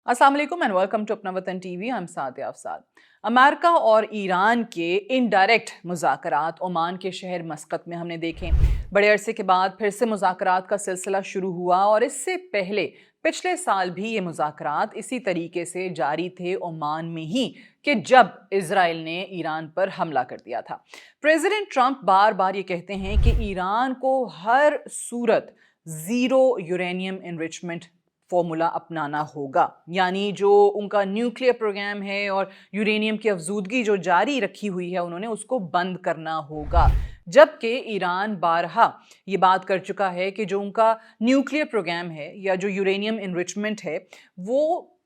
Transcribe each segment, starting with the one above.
अस्सलाम वालेकुम and welcome to अपना वतन टीवी। हम साथ अफसाद। अमेरिका और ईरान के इनडायरेक्ट मुज़ाकरात ओमान के शहर मस्कत में हमने देखे। बड़े अरसे के बाद फिर से मुज़ाकरात का सिलसिला शुरू हुआ और इससे पहले पिछले साल भी ये मुज़ाकरात इसी तरीके से जारी थे ओमान में ही कि जब इजराइल ने ईरान पर हमला कर दिया था। प्रेसिडेंट ट्रंप बार बार ये कहते हैं कि ईरान को हर सूरत ज़ीरो यूरेनियम इनरिचमेंट फॉर्मूला अपनाना होगा, यानी जो उनका न्यूक्लियर प्रोग्राम है और यूरेनियम की अफजूदगी जो जारी रखी हुई है उन्होंने उसको बंद करना होगा। जबकि ईरान बारहा ये बात कर चुका है कि जो उनका न्यूक्लियर प्रोग्राम है या जो यूरेनियम इनरिचमेंट है वो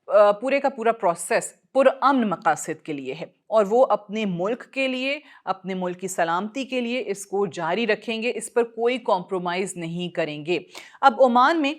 पूरे का पूरा प्रोसेस पुरअमन मकासद के लिए है और वो अपने मुल्क के लिए, अपने मुल्क की सलामती के लिए इसको जारी रखेंगे, इस पर कोई कॉम्प्रोमाइज़ नहीं करेंगे। अब ओमान में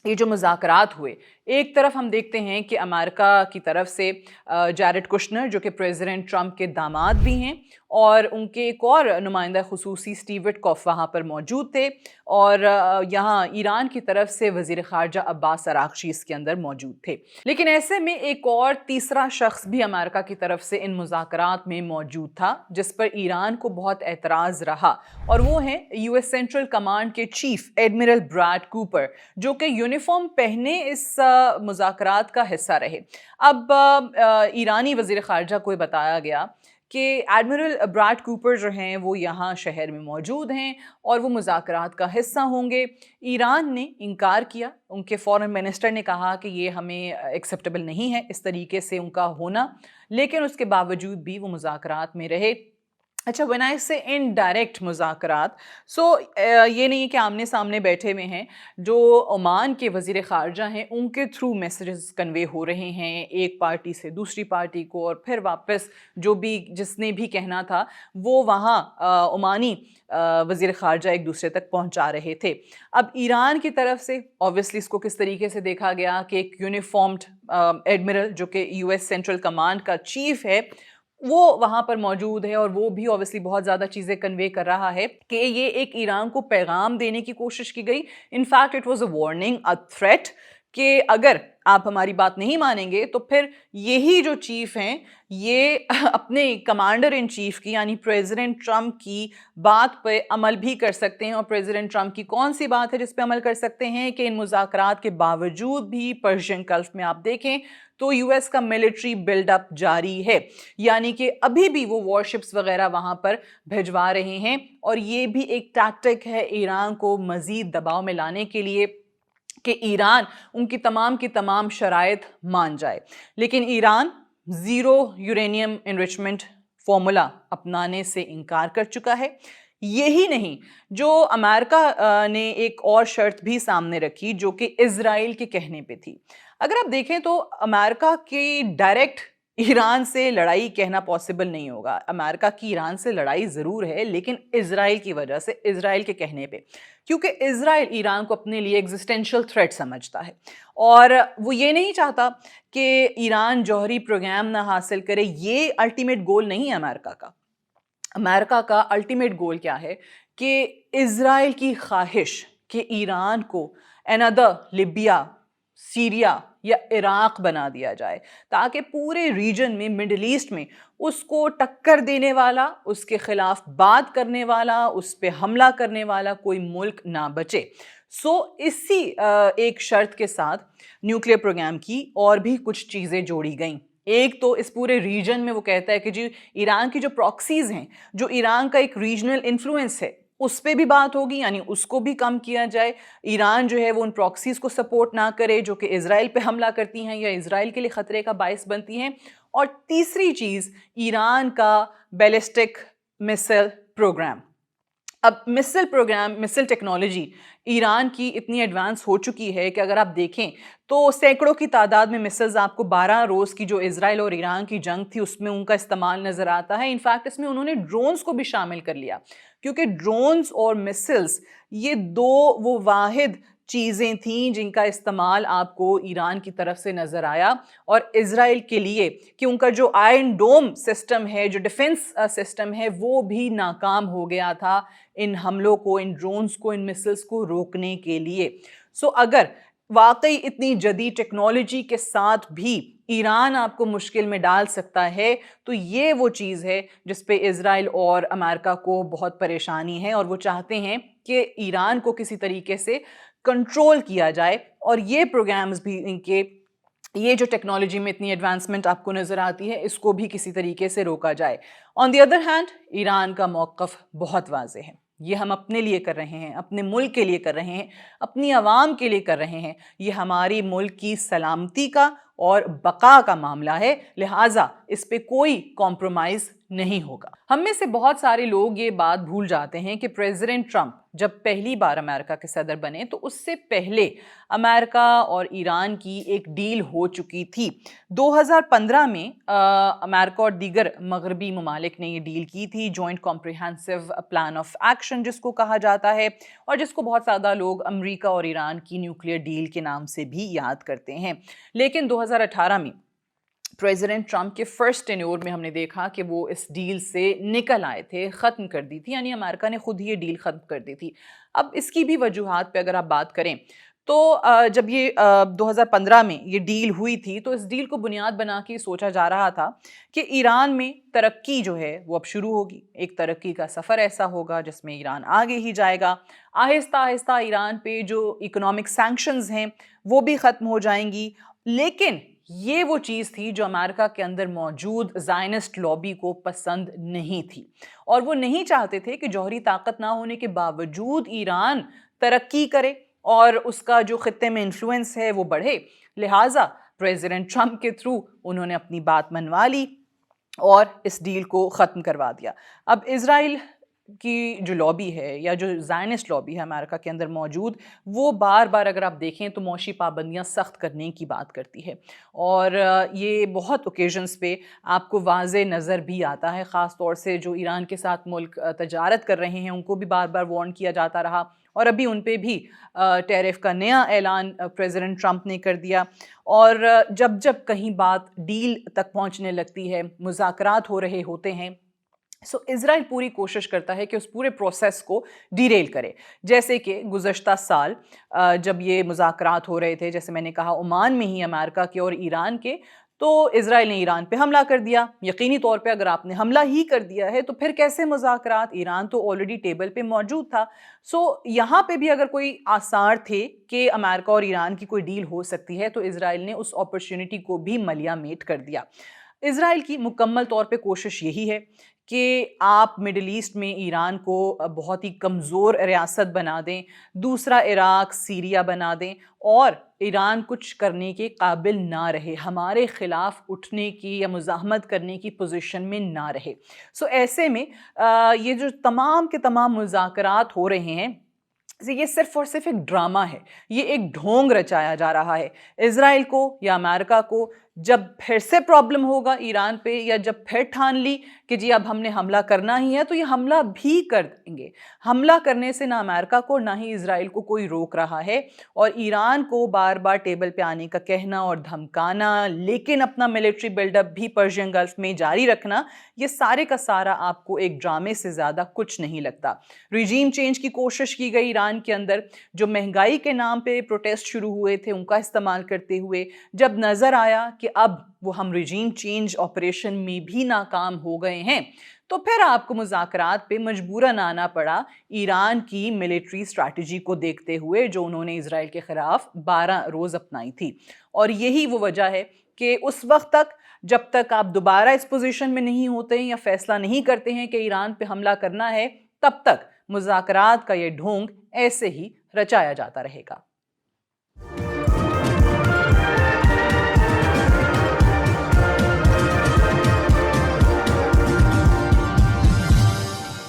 ये जो मुज़ाकरात हुए, एक तरफ हम देखते हैं कि अमेरिका की तरफ से जैरेड कुशनर जो कि प्रेसिडेंट ट्रंप के दामाद भी हैं और उनके एक और नुमाइंदा खुसूसी स्टीव विटकॉफ वहाँ पर मौजूद थे और यहाँ ईरान की तरफ से वज़ीर ख़ारजा अब्बास अराग़ची इसके अंदर मौजूद थे। लेकिन ऐसे में एक और तीसरा शख्स भी अमेरिका की तरफ से इन मुज़ाकरात में मौजूद था जिस पर ईरान को बहुत एतराज़ रहा और वो हैं US सेंट्रल कमांड के चीफ एडमिरल ब्रैड कूपर जो कि यूनिफॉर्म पहने इस मुज़ाकरात का हिस्सा रहे। अब ईरानी वज़ीर ख़ारजा को बताया गया कि एडमिरल ब्रैड कूपर जो हैं वो यहाँ शहर में मौजूद हैं और वो मुज़ाकरात का हिस्सा होंगे। ईरान ने इनकार किया, उनके फॉरेन मिनिस्टर ने कहा कि ये हमें एक्सेप्टेबल नहीं है इस तरीके से उनका होना, लेकिन उसके बावजूद भी वो मुज़ाकरात में रहे। अच्छा, व्हेन आई से इनडायरेक्ट मुज़ाकरात, ये नहीं है कि आमने सामने बैठे हुए हैं। जो ओमान के वज़ीर ख़ारजा हैं उनके थ्रू मैसेजेस कन्वे हो रहे हैं एक पार्टी से दूसरी पार्टी को और फिर वापस जो भी जिसने भी कहना था वो वहाँ ओमानी वज़ीर ख़ारजा एक दूसरे तक पहुँचा रहे थे। अब ईरान की तरफ से ऑब्वियसली इसको किस तरीके से देखा गया कि एक यूनिफॉर्म्ड एडमिरल जो कि US सेंट्रल कमांड का चीफ़ है वो वहाँ पर मौजूद है और वो भी ऑब्वियसली बहुत ज़्यादा चीज़ें कन्वे कर रहा है कि ये एक ईरान को पैगाम देने की कोशिश की गई। In fact it was a warning, a threat कि अगर आप हमारी बात नहीं मानेंगे तो फिर यही जो चीफ हैं ये अपने कमांडर इन चीफ की यानी प्रेसिडेंट ट्रंप की बात पे अमल भी कर सकते हैं। और प्रेसिडेंट ट्रंप की कौन सी बात है जिस पे अमल कर सकते हैं कि इन मुज़ाकरात के बावजूद भी पर्शियन गल्फ में आप देखें तो यूएस का मिलिट्री बिल्डअप जारी है, यानी कि अभी भी वो वॉरशिप्स वगैरह वहाँ पर भिजवा रहे हैं और ये भी एक टैक्टिक है ईरान को मज़ीद दबाव में लाने के लिए कि ईरान उनकी तमाम की तमाम शराइत मान जाए। लेकिन Iran zero uranium enrichment formula अपनाने से इनकार कर चुका है। यही नहीं, जो अमेरिका ने एक और शर्त भी सामने रखी जो कि इजराइल के कहने पे थी। अगर आप देखें तो अमेरिका की डायरेक्ट ईरान से लड़ाई कहना पॉसिबल नहीं होगा। अमेरिका की ईरान से लड़ाई ज़रूर है लेकिन इजराइल की वजह से, इजराइल के कहने पे, क्योंकि इजराइल ईरान को अपने लिए एग्जिस्टेंशियल थ्रेट समझता है और वो ये नहीं चाहता कि ईरान जौहरी प्रोग्राम ना हासिल करे। ये अल्टीमेट गोल नहीं है अमेरिका का। अमेरिका का अल्टीमेट गोल क्या है कि इजराइल की ख्वाहिश कि ईरान को अनदर लिबिया, सीरिया या इराक बना दिया जाए ताकि पूरे रीजन में, मिडिल ईस्ट में उसको टक्कर देने वाला, उसके खिलाफ बात करने वाला, उस पर हमला करने वाला कोई मुल्क ना बचे। इसी एक शर्त के साथ न्यूक्लियर प्रोग्राम की और भी कुछ चीज़ें जोड़ी गईं। एक तो इस पूरे रीजन में वो कहता है कि जी ईरान की जो प्रॉक्सीज़ हैं, जो ईरान का एक रीजनल इन्फ्लुएंस है, उस पे भी बात होगी, यानी उसको भी कम किया जाए। ईरान जो है वो उन प्रॉक्सीज़ को सपोर्ट ना करे जो कि इजराइल पे हमला करती हैं या इजराइल के लिए ख़तरे का बायस बनती हैं। और तीसरी चीज़, ईरान का बैलिस्टिक मिसाइल प्रोग्राम। अब missile program, missile technology Iran की इतनी एडवांस हो चुकी है कि अगर आप देखें तो सैकड़ों की तादाद में मिसाइल्स आपको 12 रोज़ की जो इजराइल और ईरान की जंग थी उसमें उनका इस्तेमाल नज़र आता है। इनफैक्ट इसमें उन्होंने ड्रोन्स को भी शामिल कर लिया क्योंकि ड्रोन्स और मिसाइल्स ये दो वो वाहिद चीज़ें थीं जिनका इस्तेमाल आपको ईरान की तरफ से नज़र आया और इजराइल के लिए कि उनका जो आयरन डोम सिस्टम है, जो डिफेंस सिस्टम है, वो भी नाकाम हो गया था इन हमलों को, इन ड्रोन्स को, इन मिसाइल्स को रोकने के लिए। अगर واقعی اتنی جدید ٹیکنالوجی کے ساتھ بھی ایران آپ کو مشکل میں ڈال سکتا ہے، تو یہ وہ چیز ہے جس پہ اسرائیل اور امریکہ کو بہت پریشانی ہے، اور وہ چاہتے ہیں کہ ایران کو کسی طریقے سے کنٹرول کیا جائے، اور یہ پروگرامز بھی ان کے، یہ جو ٹیکنالوجی میں اتنی ایڈوانسمنٹ آپ کو نظر آتی ہے، اس کو بھی کسی طریقے سے روکا جائے۔ آن دی ادر ہینڈ ایران کا موقف بہت واضح ہے، یہ ہم اپنے لیے کر رہے ہیں، اپنے ملک کے لیے کر رہے ہیں، اپنی عوام کے لیے کر رہے ہیں، یہ ہماری ملک کی سلامتی کا اور بقا کا معاملہ ہے، لہٰذا اس پہ کوئی کمپرومائز نہیں ہوگا۔ ہم میں سے بہت سارے لوگ یہ بات بھول جاتے ہیں کہ پریزیڈنٹ ٹرمپ جب پہلی بار امریکہ کے صدر بنے تو اس سے پہلے امریکہ اور ایران کی ایک ڈیل ہو چکی تھی۔ 2015 میں امریکہ اور دیگر مغربی ممالک نے یہ ڈیل کی تھی، joint comprehensive plan of action جس کو کہا جاتا ہے، اور جس کو بہت زیادہ لوگ امریکہ اور ایران کی نیوکلیئر ڈیل کے نام سے بھی یاد کرتے ہیں۔ لیکن 2018 میں پریزیڈنٹ ٹرمپ کے فرسٹ ٹینیور میں ہم نے دیکھا کہ وہ اس ڈیل سے نکل آئے تھے، ختم کر دی تھی، یعنی امریکہ نے خود ہی یہ ڈیل ختم کر دی تھی۔ اب اس کی بھی وجوہات پہ اگر آپ بات کریں تو جب یہ 2015 میں یہ ڈیل ہوئی تھی تو اس ڈیل کو بنیاد بنا کے سوچا جا رہا تھا کہ ایران میں ترقی جو ہے وہ اب شروع ہوگی، ایک ترقی کا سفر ایسا ہوگا جس میں ایران آگے ہی جائے گا، آہستہ آہستہ ایران پہ جو اکنامک سینکشنز ہیں وہ بھی ختم ہو جائیں گی۔ لیکن یہ وہ چیز تھی جو امریکہ کے اندر موجود زائنسٹ لابی کو پسند نہیں تھی، اور وہ نہیں چاہتے تھے کہ جوہری طاقت نہ ہونے کے باوجود ایران ترقی کرے اور اس کا جو خطے میں انفلوئنس ہے وہ بڑھے، لہٰذا پریزیڈنٹ ٹرمپ کے تھرو انہوں نے اپنی بات منوا لی اور اس ڈیل کو ختم کروا دیا۔ اب اسرائیل کی جو لابی ہے یا جو زائنسٹ لابی ہے امریکہ کے اندر موجود، وہ بار بار اگر آپ دیکھیں تو معاشی پابندیاں سخت کرنے کی بات کرتی ہے، اور یہ بہت اوکیزنز پہ آپ کو واضح نظر بھی آتا ہے، خاص طور سے جو ایران کے ساتھ ملک تجارت کر رہیں ہیں ان کو بھی بار بار وارن کیا جاتا رہا، اور ابھی ان پہ بھی ٹیرف کا نیا اعلان پریزیڈنٹ ٹرمپ نے کر دیا۔ اور جب جب کہیں بات ڈیل تک پہنچنے لگتی ہے، مذاکرات ہو رہے ہوتے ہیں، اسرائیل پوری کوشش کرتا ہے کہ اس پورے پروسیس کو ڈیریل کرے۔ جیسے کہ گزشتہ سال جب یہ مذاکرات ہو رہے تھے، جیسے میں نے کہا عمان میں ہی امریکہ کے اور ایران کے، تو اسرائیل نے ایران پہ حملہ کر دیا۔ یقینی طور پہ اگر آپ نے حملہ ہی کر دیا ہے تو پھر کیسے مذاکرات؟ ایران تو آلریڈی ٹیبل پہ موجود تھا۔ یہاں پہ بھی اگر کوئی آثار تھے کہ امریکہ اور ایران کی کوئی ڈیل ہو سکتی ہے تو اسرائیل نے اس اپرچونٹی کو بھی ملیا میٹ کر دیا۔ اسرائیل کی مکمل طور پہ کوشش یہی ہے کہ آپ مڈل ایسٹ میں ایران کو بہت ہی کمزور ریاست بنا دیں، دوسرا عراق، سیریا بنا دیں، اور ایران کچھ کرنے کے قابل نہ رہے، ہمارے خلاف اٹھنے کی یا مزاحمت کرنے کی پوزیشن میں نہ رہے۔ ایسے میں یہ جو تمام کے تمام مذاکرات ہو رہے ہیں، یہ صرف اور صرف ایک ڈرامہ ہے، یہ ایک ڈھونگ رچایا جا رہا ہے۔ اسرائیل کو یا امریکہ کو جب پھر سے پرابلم ہوگا ایران پہ، یا جب پھر ٹھان لی کہ جی اب ہم نے حملہ کرنا ہی ہے، تو یہ حملہ بھی کر دیں گے۔ حملہ کرنے سے نہ امریکہ کو نہ ہی اسرائیل کو کوئی روک رہا ہے، اور ایران کو بار بار ٹیبل پہ آنے کا کہنا اور دھمکانا، لیکن اپنا ملٹری بلڈ اپ بھی پرشین گلف میں جاری رکھنا، یہ سارے کا سارا آپ کو ایک ڈرامے سے زیادہ کچھ نہیں لگتا۔ ریجیم چینج کی کوشش کی گئی ایران کے اندر، جو مہنگائی کے نام پہ پروٹیسٹ شروع ہوئے تھے ان کا استعمال کرتے ہوئے، جب نظر آیا کہ اب وہ ہم ریجیم چینج آپریشن میں بھی ناکام ہو گئے ہیں، تو پھر آپ کو مذاکرات پہ مجبوراً آنا پڑا ایران کی ملٹری اسٹریٹجی کو دیکھتے ہوئے جو انہوں نے اسرائیل کے خلاف 12 روز اپنائی تھی۔ اور یہی وہ وجہ ہے کہ اس وقت تک جب تک آپ دوبارہ اس پوزیشن میں نہیں ہوتے ہیں یا فیصلہ نہیں کرتے ہیں کہ ایران پہ حملہ کرنا ہے، تب تک مذاکرات کا یہ ڈھونگ ایسے ہی رچایا جاتا رہے گا۔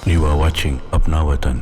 You are watching Apna Watan.